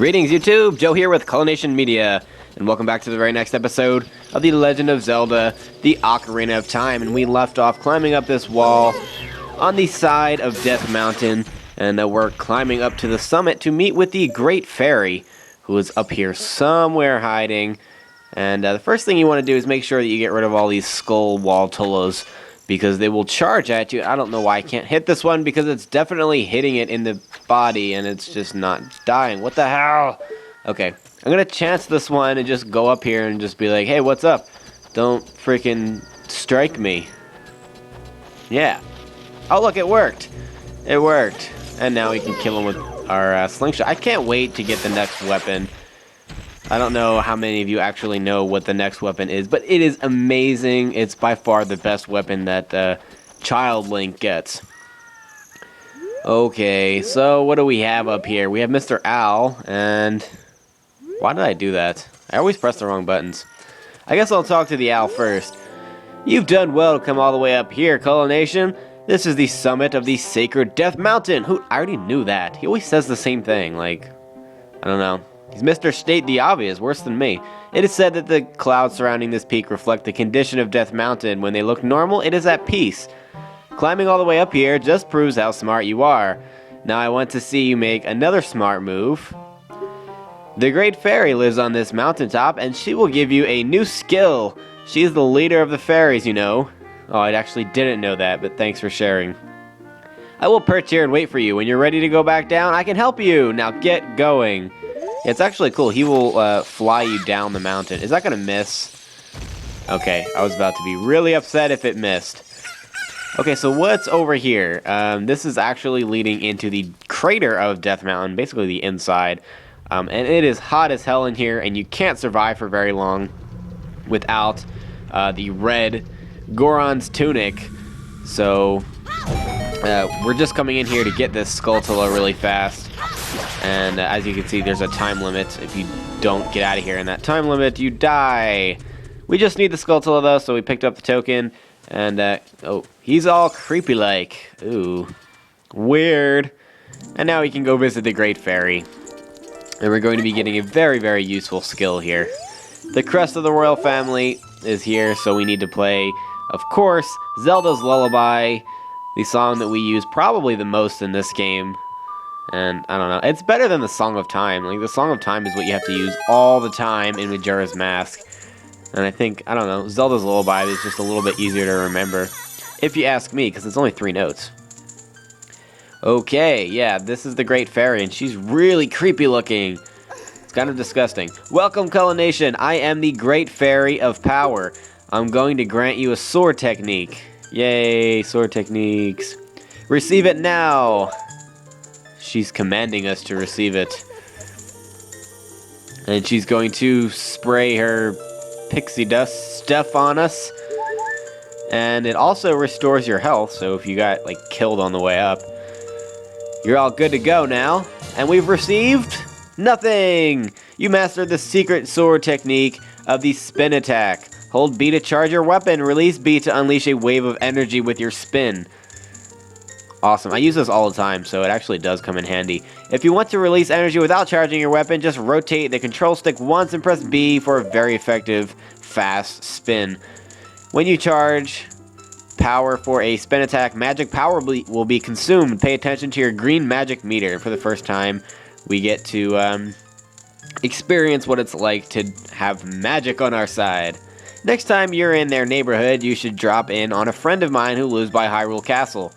Greetings YouTube, Joe here with Culination Media, and welcome back to the very next episode of The Legend of Zelda, the Ocarina of Time. And we left off climbing up this wall on the side of Death Mountain, and we're climbing up to the summit to meet with the Great Fairy, who is up here somewhere hiding. And the first thing you want to do is make sure that you get rid of all these skull wall tullas, because they will charge at you. I don't know why I can't hit this one, because it's definitely hitting it in the body, and it's just not dying. What the hell? Okay, I'm going to chance this one and just go up here and just be like, hey, what's up? Don't freaking strike me. Yeah. Oh, look, it worked. It worked. And now we can kill him with our slingshot. I can't wait to get the next weapon. I don't know how many of you actually know what the next weapon is, but it is amazing. It's by far the best weapon that Child Link gets. Okay, so what do we have up here? We have Mr. Owl, and why did I do that? I always press the wrong buttons. I guess I'll talk to the owl first. You've done well to come all the way up here, Culination. This is the summit of the sacred Death Mountain. I already knew that. He always says the same thing, like, I don't know. He's Mr. State the Obvious, worse than me. It is said that the clouds surrounding this peak reflect the condition of Death Mountain. When they look normal, it is at peace. Climbing all the way up here just proves how smart you are. Now I want to see you make another smart move. The Great Fairy lives on this mountaintop, and she will give you a new skill. She is the leader of the fairies, you know. Oh, I actually didn't know that, but thanks for sharing. I will perch here and wait for you. When you're ready to go back down, I can help you. Now get going. It's actually cool. He will fly you down the mountain. Is that going to miss? Okay, I was about to be really upset if it missed. Okay, so what's over here? This is actually leading into the crater of Death Mountain, basically the inside. And it is hot as hell in here, and you can't survive for very long without the red Goron's tunic. So we're just coming in here to get this Skulltula really fast. And as you can see, there's a time limit. If you don't get out of here in that time limit, you die. We just need the Skulltula, though, so we picked up the token. And, oh, he's all creepy-like. Ooh, weird. And now we can go visit the Great Fairy. And we're going to be getting a very, very useful skill here. The crest of the royal family is here, so we need to play, of course, Zelda's Lullaby, the song that we use probably the most in this game. And, I don't know, it's better than the Song of Time. Like, the Song of Time is what you have to use all the time in Majora's Mask. And I think, I don't know, Zelda's Lullaby is just a little bit easier to remember. If you ask me, because it's only 3 notes. Okay, yeah, this is the Great Fairy, and she's really creepy looking. It's kind of disgusting. Welcome, Culination. I am the Great Fairy of Power. I'm going to grant you a sword technique. Yay, sword techniques. Receive it now. She's commanding us to receive it. And she's going to spray her pixie dust stuff on us. And it also restores your health, so if you got, like, killed on the way up, you're all good to go now. And we've received nothing! You mastered the secret sword technique of the spin attack. Hold B to charge your weapon. Release B to unleash a wave of energy with your spin. Awesome. I use this all the time, so it actually does come in handy. If you want to release energy without charging your weapon, just rotate the control stick once and press B for a very effective, fast spin. When you charge power for a spin attack, magic power will be consumed. Pay attention to your green magic meter. For the first time, we get to experience what it's like to have magic on our side. Next time you're in their neighborhood, you should drop in on a friend of mine who lives by Hyrule Castle.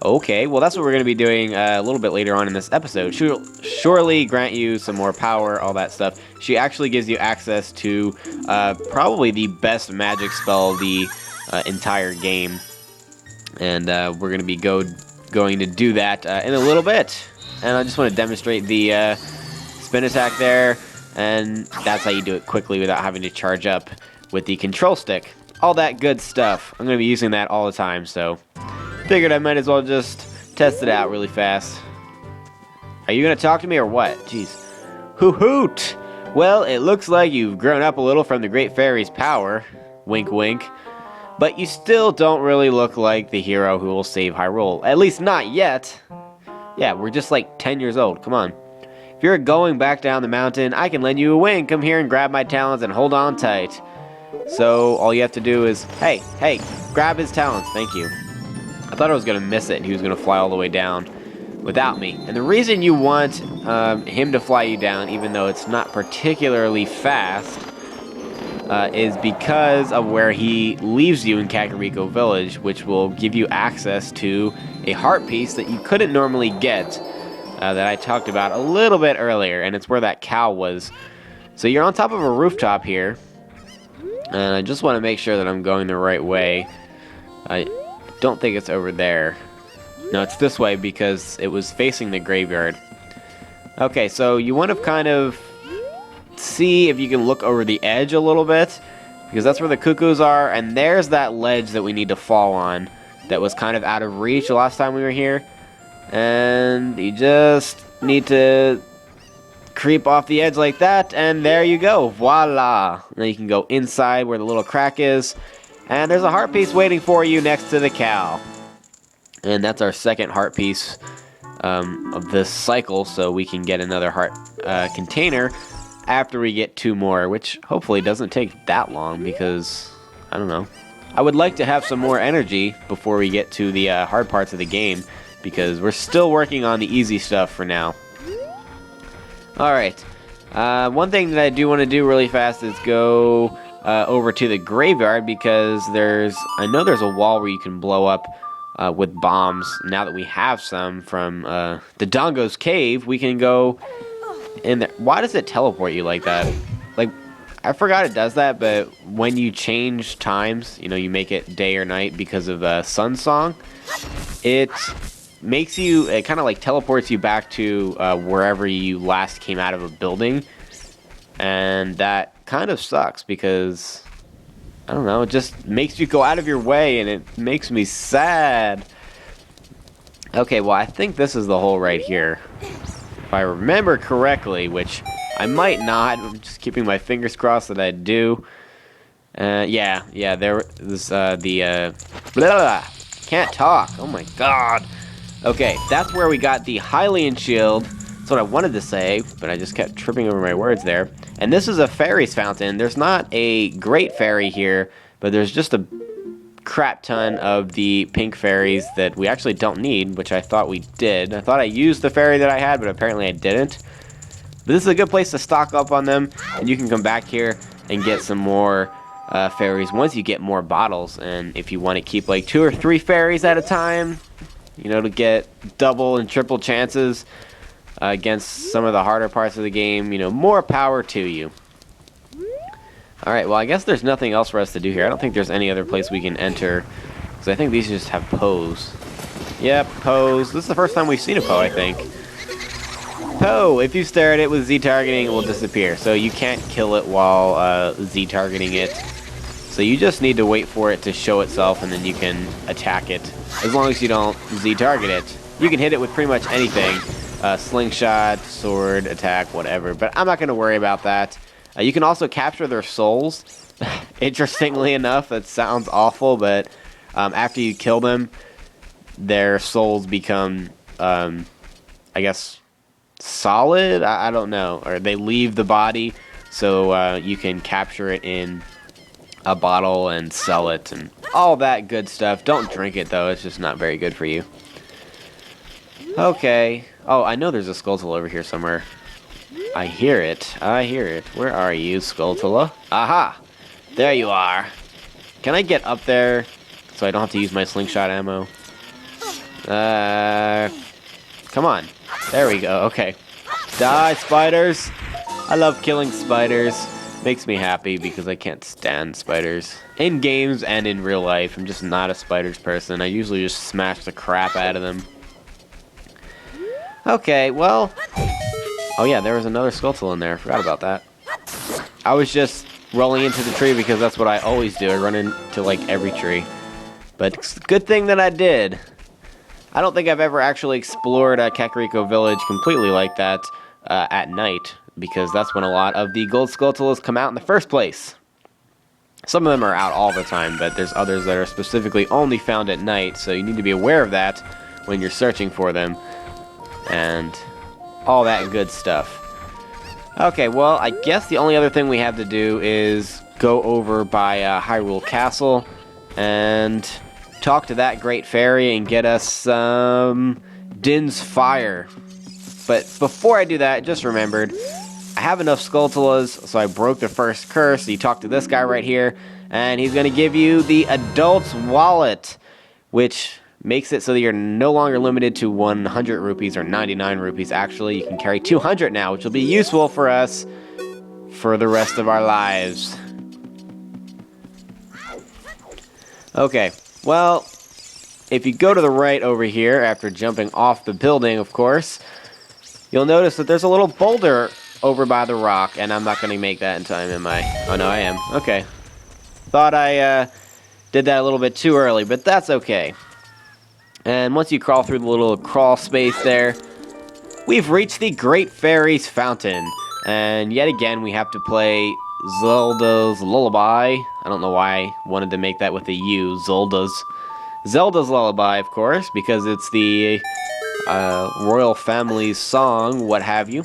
Okay, well that's what we're going to be doing a little bit later on in this episode. She'll surely grant you some more power, all that stuff. She actually gives you access to probably the best magic spell of the entire game. And we're going to be going to do that in a little bit. And I just want to demonstrate the spin attack there. And that's how you do it quickly without having to charge up with the control stick. All that good stuff. I'm going to be using that all the time, so figured I might as well just test it out really fast. Are you going to talk to me or what? Jeez. Hoot! Well, it looks like you've grown up a little from the Great Fairy's power. Wink wink. But you still don't really look like the hero who will save Hyrule. At least not yet. Yeah, we're just like 10 years old. Come on. If you're going back down the mountain, I can lend you a wing. Come here and grab my talons and hold on tight. So all you have to do is, hey, grab his talons. Thank you. I thought I was going to miss it and he was going to fly all the way down without me. And the reason you want him to fly you down, even though it's not particularly fast, is because of where he leaves you in Kakariko Village, which will give you access to a heart piece that you couldn't normally get, that I talked about a little bit earlier, and it's where that cow was. So you're on top of a rooftop here, and I just want to make sure that I'm going the right way. I don't think it's over there. No, it's this way because it was facing the graveyard. Okay, so you want to kind of see if you can look over the edge a little bit, because that's where the cuckoos are, and there's that ledge that we need to fall on that was kind of out of reach the last time we were here. And you just need to creep off the edge like that, and there you go. Voila! Now you can go inside where the little crack is, and there's a heart piece waiting for you next to the cow. And that's our second heart piece of this cycle, so we can get another heart container after we get 2 more, which hopefully doesn't take that long because, I don't know. I would like to have some more energy before we get to the hard parts of the game, because we're still working on the easy stuff for now. Alright, one thing that I do want to do really fast is go over to the graveyard, because I know there's a wall where you can blow up with bombs. Now that we have some from the Dongo's cave, we can go in there. Why does it teleport you like that? Like, I forgot it does that, but when you change times, you know, you make it day or night because of Sun Song, it makes you, it kind of like teleports you back to wherever you last came out of a building, and that kind of sucks because, I don't know, it just makes you go out of your way, and it makes me sad. Okay, well, I think this is the hole right here. If I remember correctly, which I might not, I'm just keeping my fingers crossed that I do. Yeah, there was can't talk, oh my god. Okay, that's where we got the Hylian shield. That's what I wanted to say, but I just kept tripping over my words there. And this is a fairies fountain. There's not a great fairy here, but there's just a crap ton of the pink fairies that we actually don't need, which I thought we did. I thought I used the fairy that I had, but apparently I didn't. But this is a good place to stock up on them, and you can come back here and get some more fairies once you get more bottles. And if you want to keep like 2 or 3 fairies at a time, you know, to get double and triple chances against some of the harder parts of the game, you know, more power to you. Alright, well, I guess there's nothing else for us to do here. I don't think there's any other place we can enter, because I think these just have Poes. Yep, Poes. This is the first time we've seen a Poe, I think. Poe, if you stare at it with Z-targeting, it will disappear. So you can't kill it while Z-targeting it. So you just need to wait for it to show itself, and then you can attack it. As long as you don't Z-target it. You can hit it with pretty much anything. Slingshot, sword, attack, whatever. But I'm not going to worry about that. You can also capture their souls. Interestingly enough, that sounds awful, but after you kill them, their souls become, I guess, solid? I don't know. Or they leave the body, so you can capture it in a bottle and sell it and all that good stuff. Don't drink it, though. It's just not very good for you. Okay. Oh, I know there's a Skulltula over here somewhere. I hear it. I hear it. Where are you, Skulltula? Aha! There you are. Can I get up there so I don't have to use my slingshot ammo? Come on. There we go. Okay. Die, spiders! I love killing spiders. Makes me happy because I can't stand spiders. In games and in real life, I'm just not a spiders person. I usually just smash the crap out of them. Okay, well... Oh yeah, there was another Skulltula in there. I forgot about that. I was just rolling into the tree because that's what I always do. I run into, like, every tree. But it's a good thing that I did. I don't think I've ever actually explored Kakariko Village completely like that at night, because that's when a lot of the gold Skulltulas come out in the first place. Some of them are out all the time, but there's others that are specifically only found at night, so you need to be aware of that when you're searching for them. And all that good stuff. Okay, well, I guess the only other thing we have to do is go over by Hyrule Castle and talk to that Great Fairy and get us some Din's Fire. But before I do that, I just remembered, I have enough Skulltulas, so I broke the first curse. You talk to this guy right here, and he's going to give you the Adult's Wallet, which makes it so that you're no longer limited to 100 rupees or 99 rupees. Actually, you can carry 200 now, which will be useful for us for the rest of our lives. Okay, well, if you go to the right over here, after jumping off the building, of course, you'll notice that there's a little boulder over by the rock, and I'm not going to make that in time, am I? Oh, no, I am. Okay. Thought I did that a little bit too early, but that's okay. And once you crawl through the little crawl space there, we've reached the Great Fairies Fountain. And yet again, we have to play Zelda's Lullaby. I don't know why I wanted to make that with a U, Zelda's Lullaby, of course, because it's the royal family's song, what have you.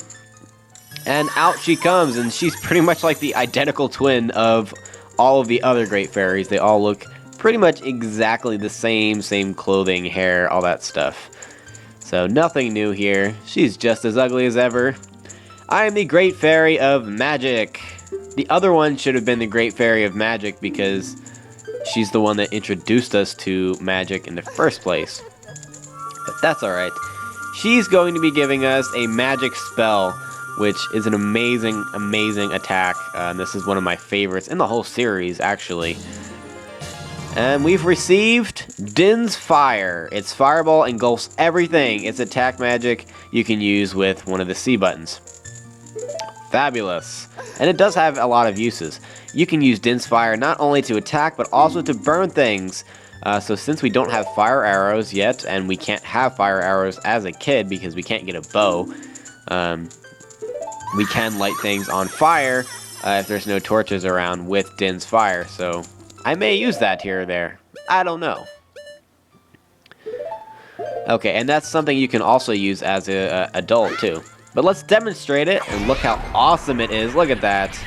And out she comes, and she's pretty much like the identical twin of all of the other Great Fairies. They all look pretty much exactly the same clothing, hair, all that stuff. So nothing new here. She's just as ugly as ever. I am the Great Fairy of Magic. The other one should have been the Great Fairy of Magic because she's the one that introduced us to magic in the first place. But that's alright. She's going to be giving us a magic spell, which is an amazing attack. This is one of my favorites in the whole series, actually. And we've received Din's Fire. Its fireball engulfs everything. It's attack magic you can use with one of the C buttons. Fabulous. And it does have a lot of uses. You can use Din's Fire not only to attack, but also to burn things. So since we don't have fire arrows yet, and we can't have fire arrows as a kid because we can't get a bow, we can light things on fire if there's no torches around with Din's Fire. So I may use that here or there. I don't know. Okay, and that's something you can also use as an adult, too. But let's demonstrate it, and look how awesome it is. Look at that.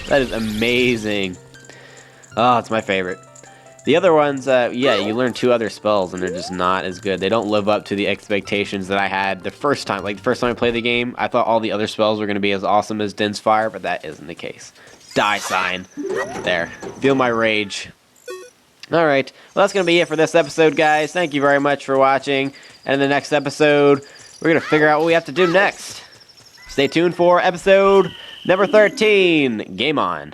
That is amazing. Oh, it's my favorite. The other ones, yeah, you learn 2 other spells, and they're just not as good. They don't live up to the expectations that I had the first time. Like, the first time I played the game, I thought all the other spells were going to be as awesome as Din's Fire, but that isn't the case. Die sign. There. Feel my rage. Alright, well that's going to be it for this episode, guys. Thank you very much for watching. And in the next episode, we're going to figure out what we have to do next. Stay tuned for episode number 13. Game on.